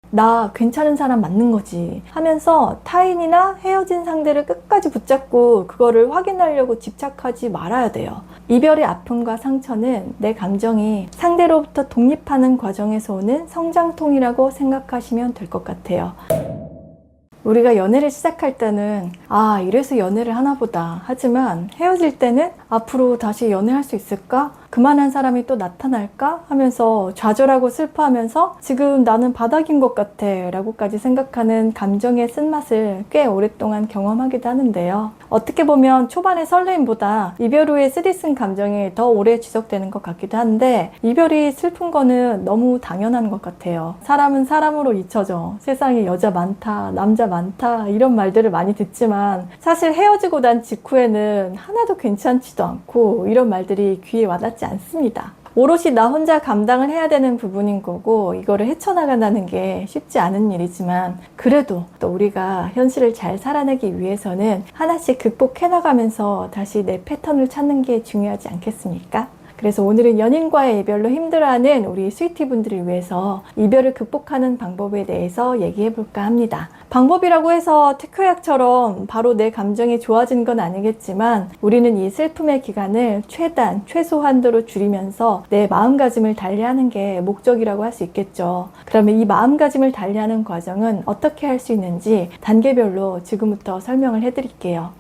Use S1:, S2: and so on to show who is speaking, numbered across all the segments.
S1: 나 괜찮은 사람 맞는 거지 하면서 타인이나 헤어진 상대를 끝까지 붙잡고 그거를 확인하려고 집착하지 말아야 돼요. 이별의 아픔과 상처는 내 감정이 상대로부터 독립하는 과정에서 오는 성장통이라고 생각하시면 될 것 같아요. 우리가 연애를 시작할 때는 아, 이래서 연애를 하나 보다 하지만 헤어질 때는 앞으로 다시 연애할 수 있을까? 그만한 사람이 또 나타날까? 하면서 좌절하고 슬퍼하면서 지금 나는 바닥인 것 같아 라고까지 생각하는 감정의 쓴맛을 꽤 오랫동안 경험하기도 하는데요. 어떻게 보면 초반의 설레임보다 이별 후의 쓰디쓴 감정이 더 오래 지속되는 것 같기도 한데 이별이 슬픈 거는 너무 당연한 것 같아요. 사람은 사람으로 잊혀져. 세상에 여자 많다, 남자 많다 이런 말들을 많이 듣지만 사실 헤어지고 난 직후에는 하나도 괜찮지도 않고 이런 말들이 귀에 와닿지 않습니다. 오롯이 나 혼자 감당을 해야 되는 부분인 거고 이거를 헤쳐나간다는 게 쉽지 않은 일이지만 그래도 또 우리가 현실을 잘 살아내기 위해서는 하나씩 극복해 나가면서 다시 내 패턴을 찾는 게 중요하지 않겠습니까? 그래서 오늘은 연인과의 이별로 힘들어하는 우리 스위티 분들을 위해서 이별을 극복하는 방법에 대해서 얘기해 볼까 합니다. 방법이라고 해서 특효약처럼 바로 내 감정이 좋아진 건 아니겠지만 우리는 이 슬픔의 기간을 최소한도로 줄이면서 내 마음가짐을 달리하는 게 목적이라고 할 수 있겠죠. 그러면 이 마음가짐을 달리하는 과정은 어떻게 할 수 있는지 단계별로 지금부터 설명을 해드릴게요.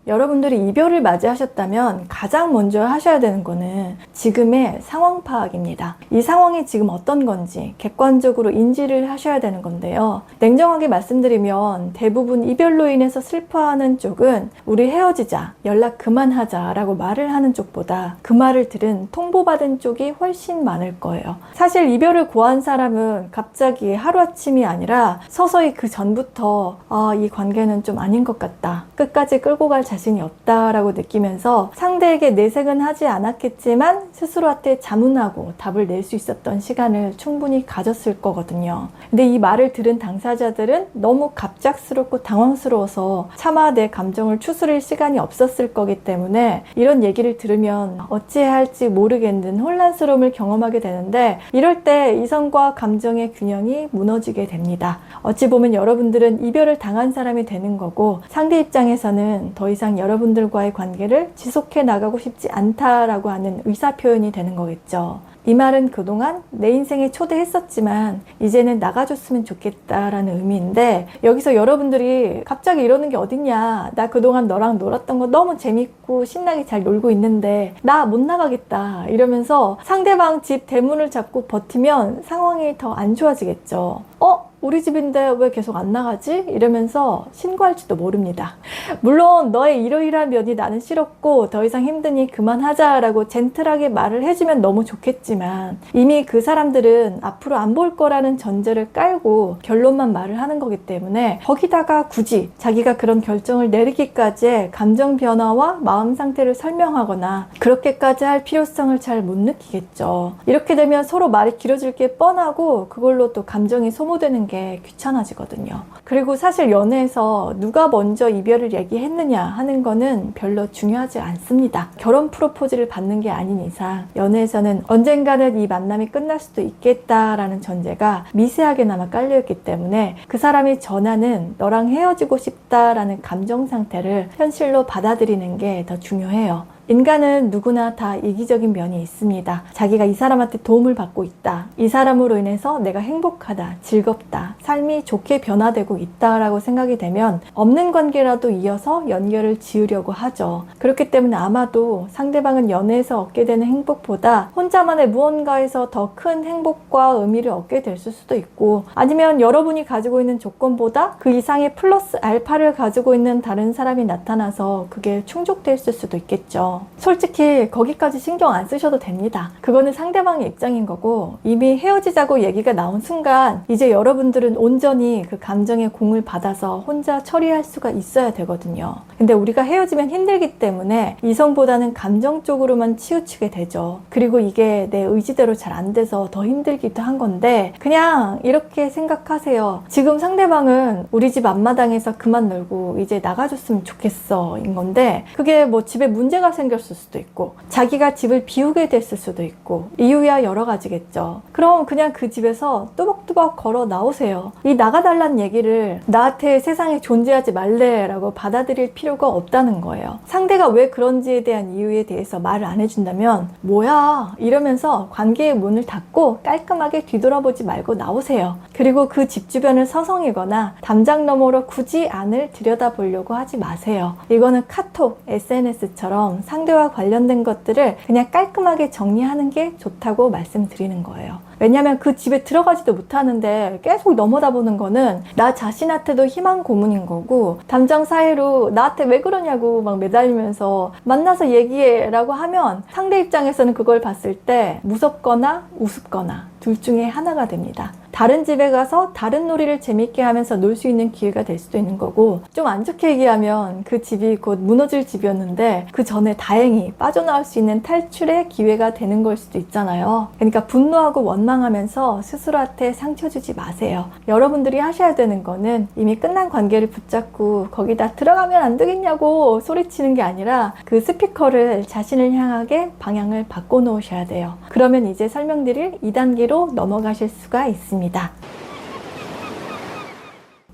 S1: 여러분들이 이별을 맞이하셨다면 가장 먼저 하셔야 되는 거는 지금의 상황 파악입니다. 이 상황이 지금 어떤 건지 객관적으로 인지를 하셔야 되는 건데요. 냉정하게 말씀드리면 대부분 이별로 인해서 슬퍼하는 쪽은 우리 헤어지자, 연락 그만하자 라고 말을 하는 쪽보다 그 말을 들은 통보받은 쪽이 훨씬 많을 거예요. 사실 이별을 고한 사람은 갑자기 하루아침이 아니라 서서히 그 전부터 이 관계는 좀 아닌 것 같다. 끝까지 끌고 갈 자신이 없다라고 느끼면서 상대에게 내색은 하지 않았겠지만 스스로한테 자문하고 답을 낼 수 있었던 시간을 충분히 가졌을 거거든요. 근데 이 말을 들은 당사자들은 너무 갑작스럽고 당황스러워서 차마 내 감정을 추스릴 시간이 없었을 거기 때문에 이런 얘기를 들으면 어찌해야 할지 모르겠는 혼란스러움을 경험하게 되는데 이럴 때 이성과 감정의 균형이 무너지게 됩니다. 어찌 보면 여러분들은 이별을 당한 사람이 되는 거고 상대 입장에서는 더 이상 여러분들과의 관계를 지속해 나가고 싶지 않다라고 하는 의사표현이 되는 거겠죠. 이 말은 그동안 내 인생에 초대했었지만 이제는 나가줬으면 좋겠다라는 의미인데 여기서 여러분들이 갑자기 이러는 게 어딨냐, 나 그동안 너랑 놀았던 거 너무 재밌고 신나게 잘 놀고 있는데 나 못 나가겠다 이러면서 상대방 집 대문을 잡고 버티면 상황이 더 안 좋아지겠죠. 우리 집인데 왜 계속 안 나가지? 이러면서 신고할지도 모릅니다. 물론 너의 이러이러한 면이 나는 싫었고 더 이상 힘드니 그만하자라고 젠틀하게 말을 해주면 너무 좋겠지만 이미 그 사람들은 앞으로 안 볼 거라는 전제를 깔고 결론만 말을 하는 거기 때문에 거기다가 굳이 자기가 그런 결정을 내리기까지의 감정 변화와 마음 상태를 설명하거나 그렇게까지 할 필요성을 잘 못 느끼겠죠. 이렇게 되면 서로 말이 길어질 게 뻔하고 그걸로 또 감정이 소모되는 게 귀찮아지거든요. 그리고 사실 연애에서 누가 먼저 이별을 얘기했느냐 하는 거는 별로 중요하지 않습니다. 결혼 프로포즈를 받는 게 아닌 이상 연애에서는 언젠가는 이 만남이 끝날 수도 있겠다라는 전제가 미세하게나마 깔려있기 때문에 그 사람이 전하는 너랑 헤어지고 싶다라는 감정 상태를 현실로 받아들이는 게 더 중요해요. 인간은 누구나 다 이기적인 면이 있습니다. 자기가 이 사람한테 도움을 받고 있다. 이 사람으로 인해서 내가 행복하다, 즐겁다, 삶이 좋게 변화되고 있다라고 생각이 되면 없는 관계라도 이어서 연결을 지으려고 하죠. 그렇기 때문에 아마도 상대방은 연애에서 얻게 되는 행복보다 혼자만의 무언가에서 더 큰 행복과 의미를 얻게 될 수도 있고 아니면 여러분이 가지고 있는 조건보다 그 이상의 플러스 알파를 가지고 있는 다른 사람이 나타나서 그게 충족됐을 수도 있겠죠. 솔직히 거기까지 신경 안 쓰셔도 됩니다. 그거는 상대방의 입장인 거고 이미 헤어지자고 얘기가 나온 순간 이제 여러분들은 온전히 그 감정의 공을 받아서 혼자 처리할 수가 있어야 되거든요. 근데 우리가 헤어지면 힘들기 때문에 이성보다는 감정 쪽으로만 치우치게 되죠. 그리고 이게 내 의지대로 잘 안 돼서 더 힘들기도 한 건데 그냥 이렇게 생각하세요. 지금 상대방은 우리 집 앞마당에서 그만 놀고 이제 나가줬으면 좋겠어 인 건데 그게 뭐 집에 문제가 생겼을 수도 있고 자기가 집을 비우게 됐을 수도 있고 이유야 여러 가지겠죠. 그럼 그냥 그 집에서 뚜벅뚜벅 걸어 나오세요. 이 나가달라는 얘기를 나한테 세상에 존재하지 말래 라고 받아들일 필요가 없다는 거예요. 상대가 왜 그런지에 대한 이유에 대해서 말을 안 해준다면 뭐야 이러면서 관계의 문을 닫고 깔끔하게 뒤돌아보지 말고 나오세요. 그리고 그 집 주변을 서성이거나 담장 너머로 굳이 안을 들여다보려고 하지 마세요. 이거는 카톡, SNS처럼 상대와 관련된 것들을 그냥 깔끔하게 정리하는 게 좋다고 말씀드리는 거예요. 왜냐면 그 집에 들어가지도 못하는데 계속 넘어다보는 거는 나 자신한테도 희망 고문인 거고 담장 사이로 나한테 왜 그러냐고 막 매달리면서 만나서 얘기해 라고 하면 상대 입장에서는 그걸 봤을 때 무섭거나 우습거나 둘 중에 하나가 됩니다. 다른 집에 가서 다른 놀이를 재밌게 하면서 놀 수 있는 기회가 될 수도 있는 거고 좀 안 좋게 얘기하면 그 집이 곧 무너질 집이었는데 그 전에 다행히 빠져나올 수 있는 탈출의 기회가 되는 걸 수도 있잖아요. 그러니까 분노하고 원망하면서 스스로한테 상처 주지 마세요. 여러분들이 하셔야 되는 거는 이미 끝난 관계를 붙잡고 거기다 들어가면 안 되겠냐고 소리치는 게 아니라 그 스피커를 자신을 향하게 방향을 바꿔 놓으셔야 돼요. 그러면 이제 설명드릴 2단계로 넘어가실 수가 있습니다.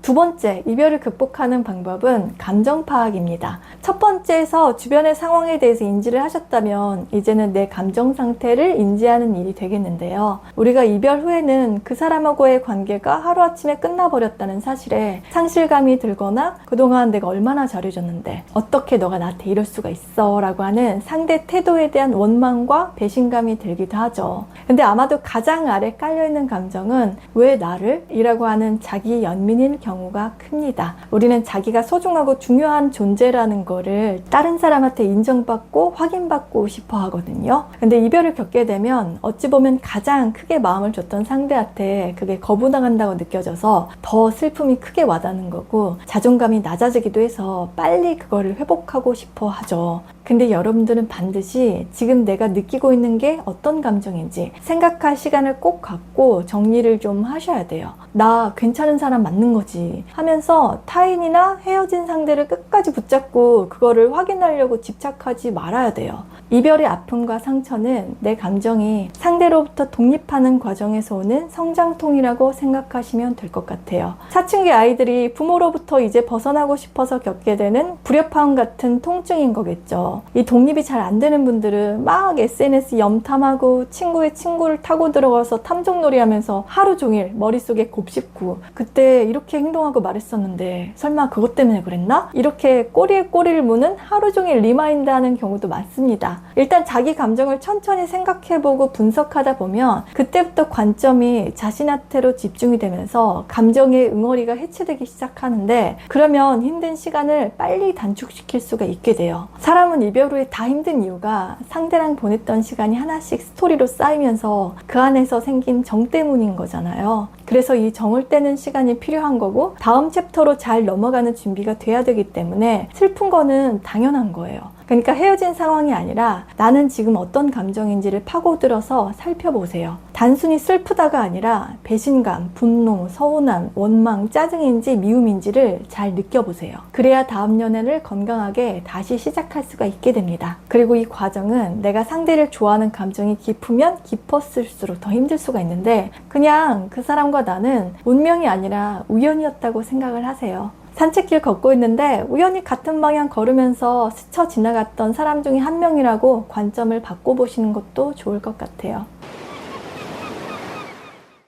S1: 두 번째, 이별을 극복하는 방법은 감정 파악입니다. 첫 번째에서 주변의 상황에 대해서 인지를 하셨다면 이제는 내 감정 상태를 인지하는 일이 되겠는데요. 우리가 이별 후에는 그 사람하고의 관계가 하루아침에 끝나버렸다는 사실에 상실감이 들거나 그동안 내가 얼마나 잘해줬는데 어떻게 너가 나한테 이럴 수가 있어 라고 하는 상대 태도에 대한 원망과 배신감이 들기도 하죠. 근데 아마도 가장 아래 깔려있는 감정은 왜 나를? 이라고 하는 자기 연민인 경우가 큽니다. 우리는 자기가 소중하고 중요한 존재라는 거를 다른 사람한테 인정받고 확인받고 싶어 하거든요. 근데 이별을 겪게 되면 어찌 보면 가장 크게 마음을 줬던 상대한테 그게 거부당한다고 느껴져서 더 슬픔이 크게 와닿는 거고 자존감이 낮아지기도 해서 빨리 그거를 회복하고 싶어 하죠. 근데 여러분들은 반드시 지금 내가 느끼고 있는 게 어떤 감정인지 생각할 시간을 꼭 갖고 정리를 좀 하셔야 돼요. 나 괜찮은 사람 맞는 거지 하면서 타인이나 헤어진 상대를 끝까지 붙잡고 그거를 확인하려고 집착하지 말아야 돼요. 이별의 아픔과 상처는 내 감정이 상대로부터 독립하는 과정에서 오는 성장통이라고 생각하시면 될 것 같아요. 사춘기 아이들이 부모로부터 이제 벗어나고 싶어서 겪게 되는 불협화음 같은 통증인 거겠죠. 이 독립이 잘 안 되는 분들은 막 SNS 염탐하고 친구의 친구를 타고 들어가서 탐정놀이 하면서 하루 종일 머릿속에 곱씹고 그때 이렇게 행동하고 말했었는데 설마 그것 때문에 그랬나? 이렇게 꼬리에 꼬리를 무는 하루 종일 리마인드 하는 경우도 많습니다. 일단 자기 감정을 천천히 생각해보고 분석하다 보면 그때부터 관점이 자신한테로 집중이 되면서 감정의 응어리가 해체되기 시작하는데 그러면 힘든 시간을 빨리 단축시킬 수가 있게 돼요. 사람은 이별 후에 다 힘든 이유가 상대랑 보냈던 시간이 하나씩 스토리로 쌓이면서 그 안에서 생긴 정 때문인 거잖아요. 그래서 이 정을 떼는 시간이 필요한 거고 다음 챕터로 잘 넘어가는 준비가 돼야 되기 때문에 슬픈 거는 당연한 거예요. 그러니까 헤어진 상황이 아니라 나는 지금 어떤 감정인지를 파고들어서 살펴보세요. 단순히 슬프다가 아니라 배신감, 분노, 서운함, 원망, 짜증인지 미움인지를 잘 느껴보세요. 그래야 다음 연애를 건강하게 다시 시작할 수가 있게 됩니다. 그리고 이 과정은 내가 상대를 좋아하는 감정이 깊으면 깊었을수록 더 힘들 수가 있는데 그냥 그 사람과 나는 운명이 아니라 우연이었다고 생각을 하세요. 산책길 걷고 있는데 우연히 같은 방향 걸으면서 스쳐 지나갔던 사람 중에 한 명이라고 관점을 바꿔보시는 것도 좋을 것 같아요.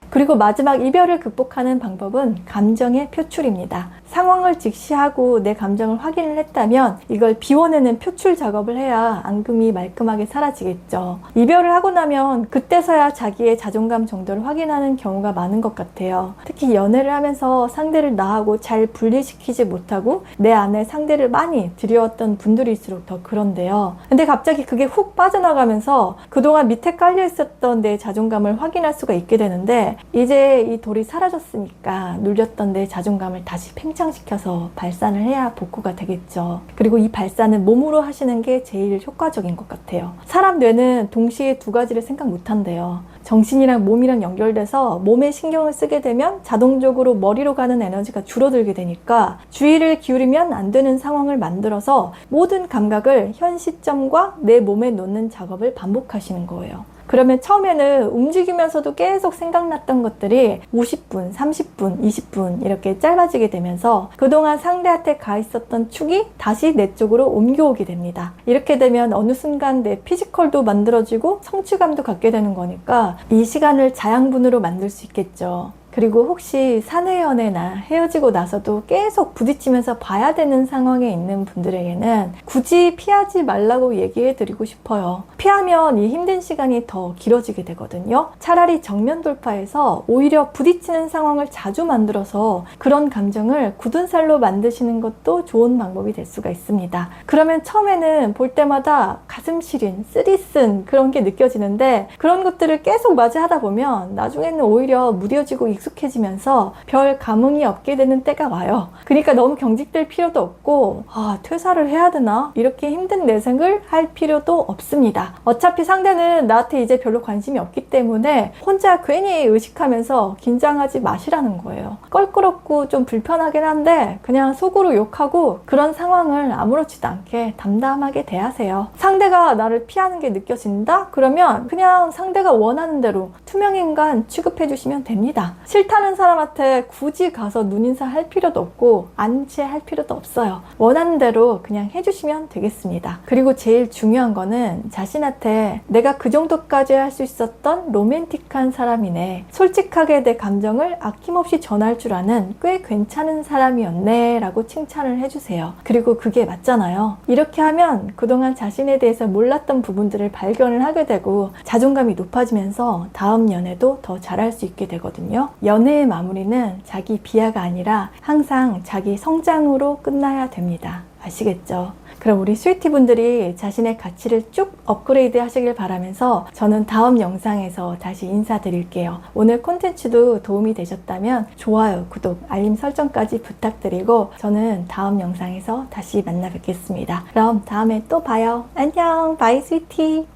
S1: 그리고 마지막 이별을 극복하는 방법은 감정의 표출입니다. 상황을 직시하고 내 감정을 확인을 했다면 이걸 비워내는 표출 작업을 해야 앙금이 말끔하게 사라지겠죠. 이별을 하고 나면 그때서야 자기의 자존감 정도를 확인하는 경우가 많은 것 같아요. 특히 연애를 하면서 상대를 나하고 잘 분리시키지 못하고 내 안에 상대를 많이 들여왔던 분들일수록 더 그런데요. 근데 갑자기 그게 훅 빠져나가면서 그동안 밑에 깔려 있었던 내 자존감을 확인할 수가 있게 되는데 이제 이 돌이 사라졌으니까 눌렸던 내 자존감을 다시 팽창시켜서 발산을 해야 복구가 되겠죠. 그리고 이 발산은 몸으로 하시는 게 제일 효과적인 것 같아요. 사람 뇌는 동시에 두 가지를 생각 못 한대요. 정신이랑 몸이랑 연결돼서 몸에 신경을 쓰게 되면 자동적으로 머리로 가는 에너지가 줄어들게 되니까 주의를 기울이면 안 되는 상황을 만들어서 모든 감각을 현 시점과 내 몸에 놓는 작업을 반복하시는 거예요. 그러면 처음에는 움직이면서도 계속 생각났던 것들이 50분, 30분, 20분 이렇게 짧아지게 되면서 그동안 상대한테 가 있었던 축이 다시 내 쪽으로 옮겨오게 됩니다. 이렇게 되면 어느 순간 내 피지컬도 만들어지고 성취감도 갖게 되는 거니까 이 시간을 자양분으로 만들 수 있겠죠. 그리고 혹시 사내 연애나 헤어지고 나서도 계속 부딪히면서 봐야 되는 상황에 있는 분들에게는 굳이 피하지 말라고 얘기해 드리고 싶어요. 피하면 이 힘든 시간이 더 길어지게 되거든요. 차라리 정면 돌파해서 오히려 부딪히는 상황을 자주 만들어서 그런 감정을 굳은 살로 만드시는 것도 좋은 방법이 될 수가 있습니다. 그러면 처음에는 볼 때마다 가슴 시린, 쓰리쓴 그런 게 느껴지는데 그런 것들을 계속 맞이하다 보면 나중에는 오히려 무뎌지고 익숙해지면서 별 감흥이 없게 되는 때가 와요. 그러니까 너무 경직될 필요도 없고 퇴사를 해야 되나? 이렇게 힘든 내색을 할 필요도 없습니다. 어차피 상대는 나한테 이제 별로 관심이 없기 때문에 혼자 괜히 의식하면서 긴장하지 마시라는 거예요. 껄끄럽고 좀 불편하긴 한데 그냥 속으로 욕하고 그런 상황을 아무렇지도 않게 담담하게 대하세요. 상대가 나를 피하는 게 느껴진다? 그러면 그냥 상대가 원하는 대로 투명인간 취급해 주시면 됩니다. 싫다는 사람한테 굳이 가서 눈인사 할 필요도 없고 안치할 필요도 없어요. 원하는 대로 그냥 해주시면 되겠습니다. 그리고 제일 중요한 거는 자신한테 내가 그 정도까지 할 수 있었던 로맨틱한 사람이네, 솔직하게 내 감정을 아낌없이 전할 줄 아는 꽤 괜찮은 사람이었네 라고 칭찬을 해주세요. 그리고 그게 맞잖아요. 이렇게 하면 그동안 자신에 대해서 몰랐던 부분들을 발견을 하게 되고 자존감이 높아지면서 다음 연애도 더 잘할 수 있게 되거든요. 연애의 마무리는 자기 비하가 아니라 항상 자기 성장으로 끝나야 됩니다. 아시겠죠? 그럼 우리 스위티 분들이 자신의 가치를 쭉 업그레이드 하시길 바라면서 저는 다음 영상에서 다시 인사드릴게요. 오늘 콘텐츠도 도움이 되셨다면 좋아요, 구독, 알림 설정까지 부탁드리고 저는 다음 영상에서 다시 만나 뵙겠습니다. 그럼 다음에 또 봐요. 안녕, 바이 스위티.